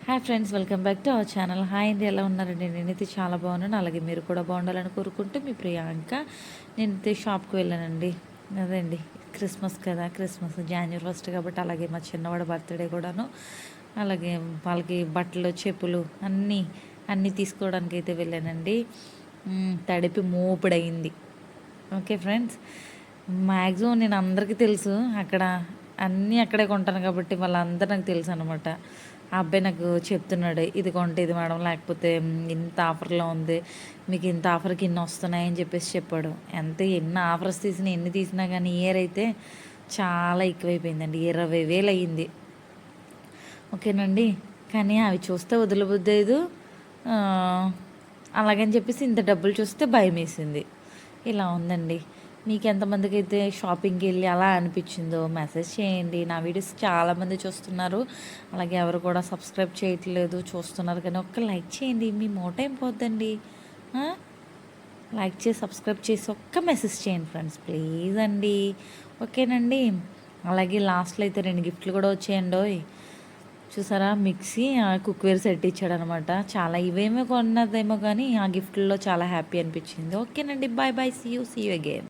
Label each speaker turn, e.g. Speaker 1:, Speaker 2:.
Speaker 1: Hi friends, welcome back to our channel. Hi అండి, ఎలా ఉన్నారండి? నేనైతే చాలా బాగున్నాను. అలాగే మీరు కూడా బాగుండాలని కోరుకుంటూ మీ ప్రియాంక. నేనైతే షాప్కి వెళ్ళానండి. అదండి, క్రిస్మస్ కదా, క్రిస్మస్ జనవరి 1 కాబట్టి. అలాగే మా చిన్నవాడు బర్త్డే కూడాను. అలాగే వాళ్ళకి బట్టలు, చెప్పులు అన్నీ తీసుకోవడానికి అయితే వెళ్ళానండి. తడిపి మోపుడయింది. ఓకే ఫ్రెండ్స్, మ్యాక్సిమం నేను అందరికీ తెలుసు అక్కడ అన్నీ అక్కడే కొంటాను కాబట్టి వాళ్ళందరూ నాకు తెలుసు అనమాట. ఆ అబ్బాయి నాకు చెప్తున్నాడు, ఇది కొంటే ఇది మేడం, లేకపోతే ఇంత ఆఫర్లో ఉంది, మీకు ఇంత ఆఫర్కి ఇన్ని వస్తున్నాయి అని చెప్పేసి చెప్పాడు. ఎన్ని ఆఫర్స్ తీసినా ఎన్ని తీసినా కానీ ఇయర్ అయితే చాలా ఎక్కువైపోయిందండి. 20,000 అయ్యింది. ఓకేనండి, కానీ అవి చూస్తే వదిలిబుద్దేదు. అలాగని చెప్పేసి ఇంత డబ్బులు చూస్తే భయం వేసింది. ఇలా ఉందండి. మీకు ఎంతమందికి అయితే షాపింగ్కి వెళ్ళి అలా అనిపించిందో మెసేజ్ చేయండి. నా వీడియోస్ చాలామంది చూస్తున్నారు, అలాగే ఎవరు కూడా సబ్స్క్రైబ్ చేయట్లేదు, చూస్తున్నారు కానీ ఒక్క లైక్ చేయండి. మీ మోట ఏం పోద్దండి. లైక్ చేసి సబ్స్క్రైబ్ చేసి ఒక్క మెసేజ్ చేయండి ఫ్రెండ్స్, ప్లీజ్ అండి. ఓకేనండి, అలాగే లాస్ట్లో అయితే 2 గిఫ్ట్లు కూడా వచ్చేయండి. చూసారా, మిక్సీ, కుక్వేర్ సెట్ ఇచ్చాడనమాట. చాలా ఇవేమో కొన్నదేమో కానీ ఆ గిఫ్ట్లో చాలా హ్యాపీ అనిపించింది. ఓకేనండి, bye bye, see you again.